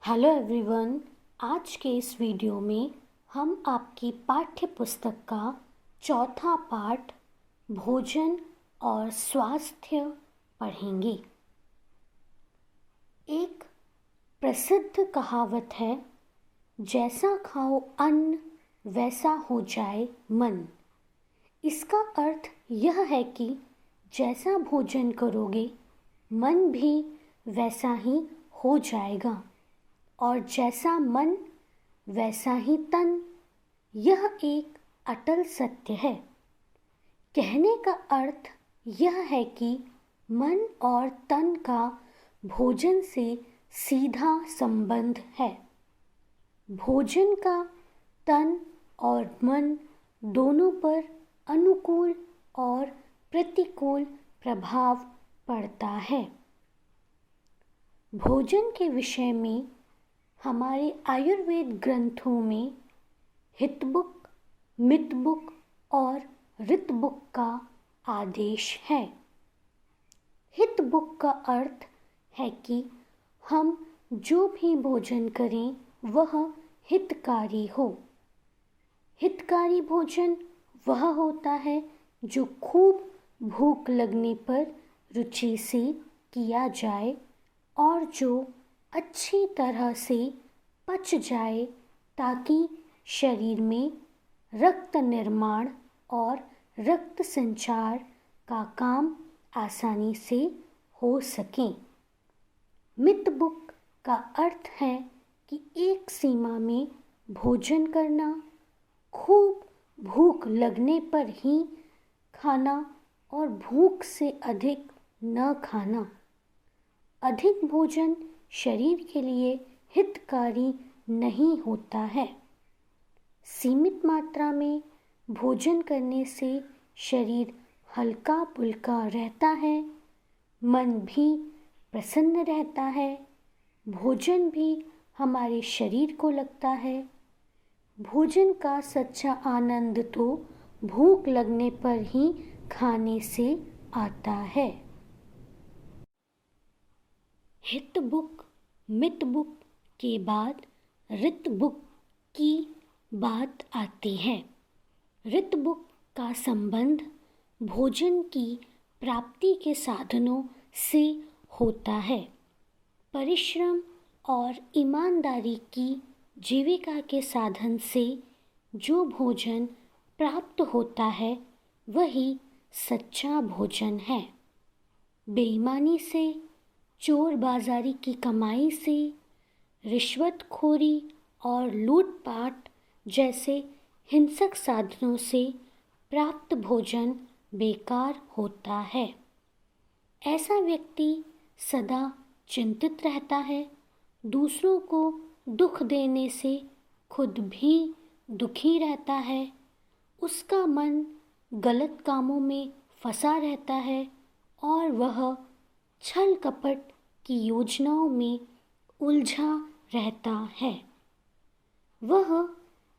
Hello everyone. आज के इस वीडियो में हम आपकी पाठ्य पुस्तक का चौथा पाठ भोजन और स्वास्थ्य पढ़ेंगे। एक प्रसिद्ध कहावत है, जैसा खाओ अन्न वैसा हो जाए मन। इसका अर्थ यह है कि जैसा भोजन करोगे मन भी वैसा ही हो जाएगा और जैसा मन वैसा ही तन। यह एक अटल सत्य है। कहने का अर्थ यह है कि मन और तन का भोजन से सीधा संबंध है। भोजन का तन और मन दोनों पर अनुकूल और प्रतिकूल प्रभाव पड़ता है। भोजन के विषय में हमारे आयुर्वेद ग्रंथों में हितबुक, मितबुक और ऋतबुक का आदेश है। हितबुक का अर्थ है कि हम जो भी भोजन करें वह हितकारी हो। हितकारी भोजन वह होता है जो खूब भूख लगने पर रुचि से किया जाए और जो अच्छी तरह से पच जाए ताकि शरीर में रक्त निर्माण और रक्त संचार का काम आसानी से हो सके। मितबुक का अर्थ है कि एक सीमा में भोजन करना, खूब भूख लगने पर ही खाना और भूख से अधिक न खाना। अधिक भोजन शरीर के लिए हितकारी नहीं होता है। सीमित मात्रा में भोजन करने से शरीर हल्का पुल्का रहता है, मन भी प्रसन्न रहता है, भोजन भी हमारे शरीर को लगता है। भोजन का सच्चा आनंद तो भूख लगने पर ही खाने से आता है। हितबुक, मितबुक के बाद ऋतबुक की बात आती है। ऋतबुक का संबंध भोजन की प्राप्ति के साधनों से होता है। परिश्रम और ईमानदारी की जीविका के साधन से जो भोजन प्राप्त होता है वही सच्चा भोजन है। बेईमानी से, चोर बाजारी की कमाई से, रिश्वतखोरी और लूटपाट जैसे हिंसक साधनों से प्राप्त भोजन बेकार होता है। ऐसा व्यक्ति सदा चिंतित रहता है, दूसरों को दुख देने से खुद भी दुखी रहता है, उसका मन गलत कामों में फंसा रहता है और वह छल कपट की योजनाओं में उलझा रहता है। वह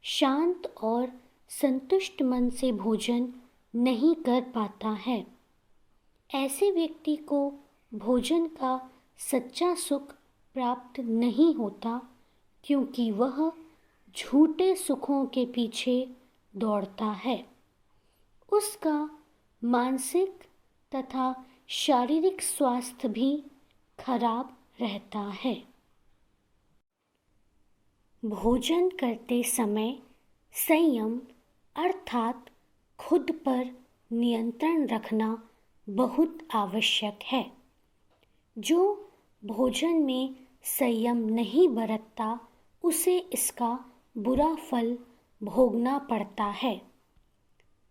शांत और संतुष्ट मन से भोजन नहीं कर पाता है। ऐसे व्यक्ति को भोजन का सच्चा सुख प्राप्त नहीं होता क्योंकि वह झूठे सुखों के पीछे दौड़ता है। उसका मानसिक तथा शारीरिक स्वास्थ्य भी खराब रहता है। भोजन करते समय संयम अर्थात खुद पर नियंत्रण रखना बहुत आवश्यक है। जो भोजन में संयम नहीं बरतता उसे इसका बुरा फल भोगना पड़ता है।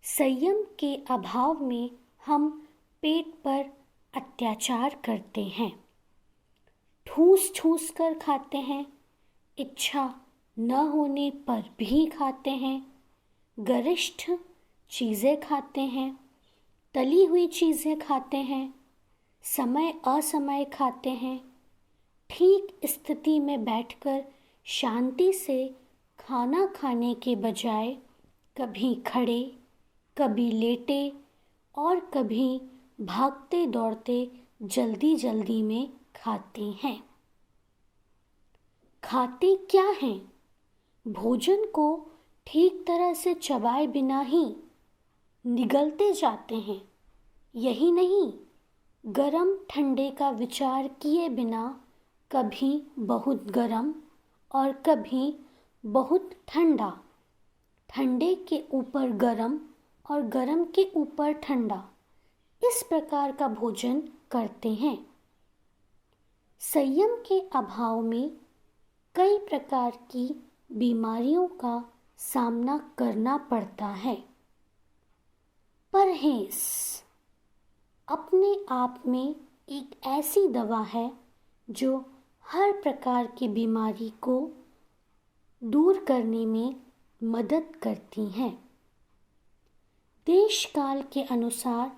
संयम के अभाव में हम पेट पर अत्याचार करते हैं, ठूस ठूस कर खाते हैं, इच्छा न होने पर भी खाते हैं, गरिष्ठ चीज़ें खाते हैं, तली हुई चीज़ें खाते हैं, समय असमय खाते हैं। ठीक स्थिति में बैठकर शांति से खाना खाने के बजाय कभी खड़े, कभी लेटे और कभी भागते दौड़ते जल्दी जल्दी में खाते हैं। खाते क्या हैं? भोजन को ठीक तरह से चबाए बिना ही निगलते जाते हैं। यही नहीं, गरम ठंडे का विचार किए बिना कभी बहुत गरम और कभी बहुत ठंडा, ठंडे के ऊपर गरम और गरम के ऊपर ठंडा, इस प्रकार का भोजन करते हैं। संयम के अभाव में कई प्रकार की बीमारियों का सामना करना पड़ता है। परहेज अपने आप में एक ऐसी दवा है जो हर प्रकार की बीमारी को दूर करने में मदद करती है। देश काल के अनुसार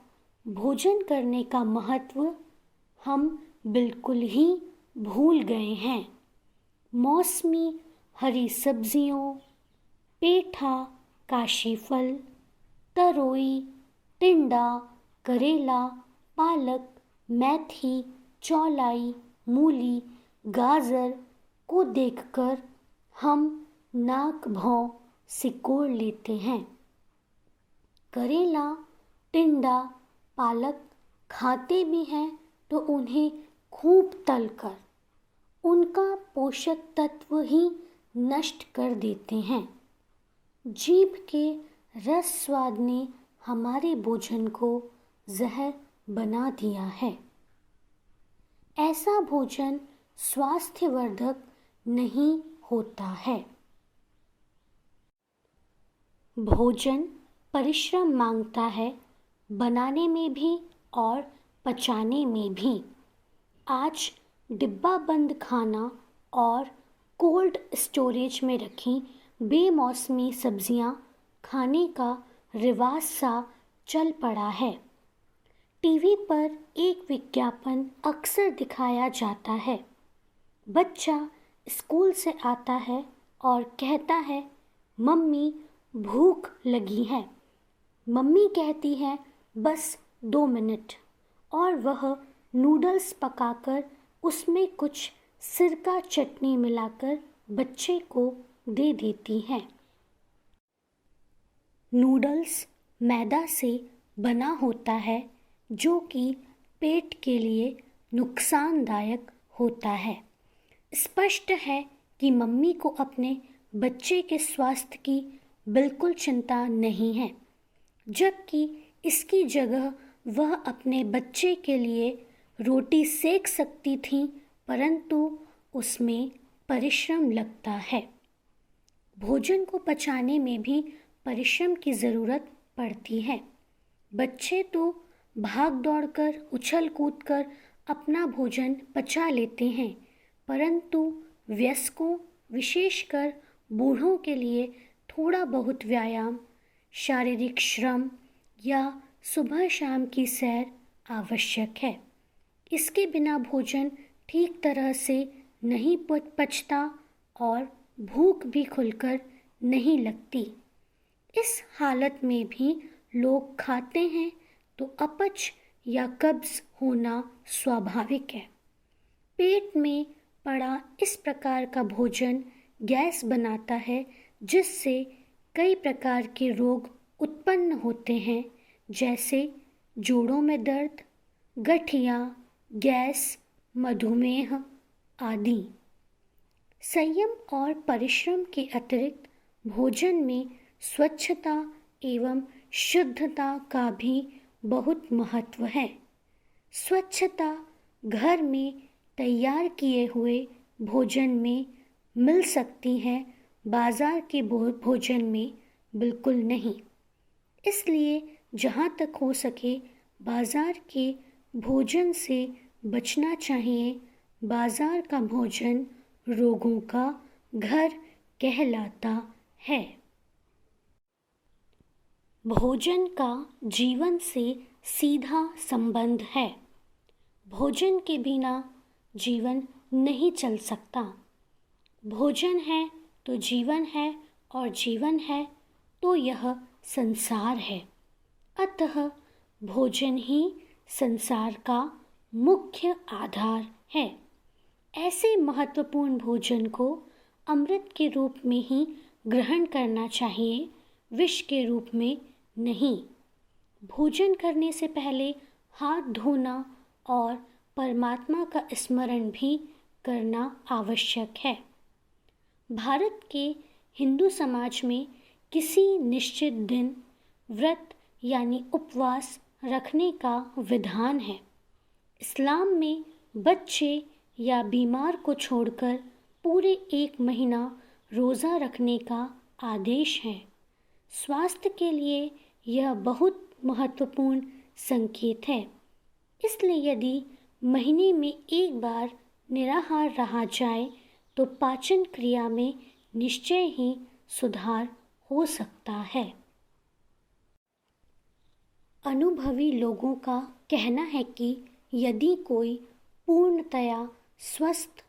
भोजन करने का महत्व हम बिल्कुल ही भूल गए हैं। मौसमी हरी सब्जियों, पेठा, काशी फल, तरोई, टिंडा, करेला, पालक, मेथी, चौलाई, मूली, गाजर को देखकर हम नाक भौं सिकोड़ लेते हैं। करेला, टिंडा, पालक खाते भी हैं तो उन्हें खूब तलकर उनका पोषक तत्व ही नष्ट कर देते हैं। जीभ के रस स्वाद ने हमारे भोजन को जहर बना दिया है। ऐसा भोजन स्वास्थ्यवर्धक नहीं होता है। भोजन परिश्रम मांगता है, बनाने में भी और पचाने में भी। आज डिब्बा बंद खाना और कोल्ड स्टोरेज में रखी बेमौसमी सब्जियां खाने का रिवाज सा चल पड़ा है। टीवी पर एक विज्ञापन अक्सर दिखाया जाता है। बच्चा स्कूल से आता है और कहता है, मम्मी भूख लगी है। मम्मी कहती है, बस 2 मिनट, और वह नूडल्स पकाकर उसमें कुछ सिरका चटनी मिलाकर बच्चे को दे देती है। नूडल्स मैदा से बना होता है जो कि पेट के लिए नुकसानदायक होता है। स्पष्ट है कि मम्मी को अपने बच्चे के स्वास्थ्य की बिल्कुल चिंता नहीं है, जबकि इसकी जगह वह अपने बच्चे के लिए रोटी सेक सकती थी, परंतु उसमें परिश्रम लगता है। भोजन को पचाने में भी परिश्रम की ज़रूरत पड़ती है। बच्चे तो भाग दौड़ कर, उछल कूद कर अपना भोजन पचा लेते हैं, परंतु वयस्कों, विशेषकर बूढ़ों के लिए थोड़ा बहुत व्यायाम, शारीरिक श्रम या सुबह शाम की सैर आवश्यक है। इसके बिना भोजन ठीक तरह से नहीं पचता और भूख भी खुलकर नहीं लगती। इस हालत में भी लोग खाते हैं तो अपच या कब्ज होना स्वाभाविक है। पेट में पड़ा इस प्रकार का भोजन गैस बनाता है, जिससे कई प्रकार के रोग उत्पन्न होते हैं, जैसे जोड़ों में दर्द, गठिया, गैस, मधुमेह आदि। संयम और परिश्रम के अतिरिक्त भोजन में स्वच्छता एवं शुद्धता का भी बहुत महत्व है। स्वच्छता घर में तैयार किए हुए भोजन में मिल सकती है, बाजार के भोजन में बिल्कुल नहीं। इसलिए जहाँ तक हो सके बाजार के भोजन से बचना चाहिए। बाजार का भोजन रोगों का घर कहलाता है। भोजन का जीवन से सीधा संबंध है। भोजन के बिना जीवन नहीं चल सकता। भोजन है तो जीवन है, और जीवन है तो यह संसार है। अतः भोजन ही संसार का मुख्य आधार है। ऐसे महत्वपूर्ण भोजन को अमृत के रूप में ही ग्रहण करना चाहिए, विष के रूप में नहीं। भोजन करने से पहले हाथ धोना और परमात्मा का स्मरण भी करना आवश्यक है। भारत के हिंदू समाज में किसी निश्चित दिन व्रत यानी उपवास रखने का विधान है। इस्लाम में बच्चे या बीमार को छोड़कर पूरे 1 महीना रोज़ा रखने का आदेश है। स्वास्थ्य के लिए यह बहुत महत्वपूर्ण संकेत है। इसलिए यदि महीने में 1 बार निराहार रहा जाए तो पाचन क्रिया में निश्चय ही सुधार हो सकता है। अनुभवी लोगों का कहना है कि यदि कोई पूर्णतया स्वस्थ,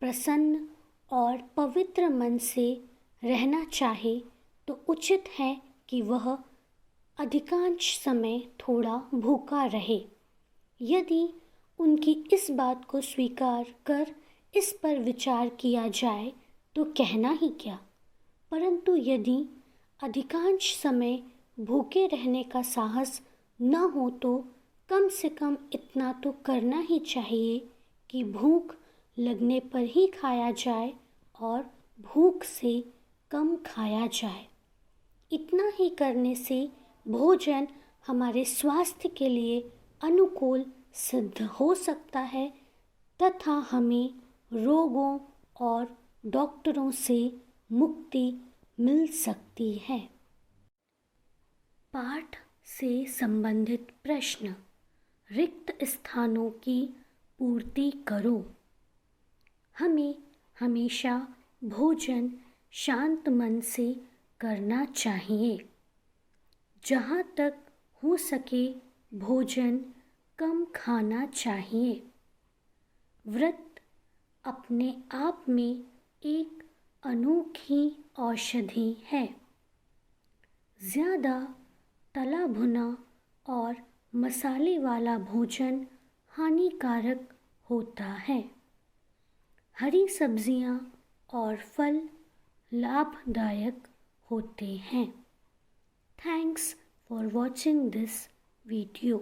प्रसन्न और पवित्र मन से रहना चाहे तो उचित है कि वह अधिकांश समय थोड़ा भूखा रहे। यदि उनकी इस बात को स्वीकार कर इस पर विचार किया जाए तो कहना ही क्या। परंतु यदि अधिकांश समय भूखे रहने का साहस न हो तो कम से कम इतना तो करना ही चाहिए कि भूख लगने पर ही खाया जाए और भूख से कम खाया जाए। इतना ही करने से भोजन हमारे स्वास्थ्य के लिए अनुकूल सिद्ध हो सकता है तथा हमें रोगों और डॉक्टरों से मुक्ति मिल सकती है। पाठ से संबंधित प्रश्न। रिक्त स्थानों की पूर्ति करो। हमें हमेशा भोजन शांत मन से करना चाहिए। जहाँ तक हो सके भोजन कम खाना चाहिए। व्रत अपने आप में एक अनोखी औषधि है। ज़्यादा तला भुना और मसाले वाला भोजन हानिकारक होता है। हरी सब्जियां और फल लाभदायक होते हैं। Thanks for watching this video.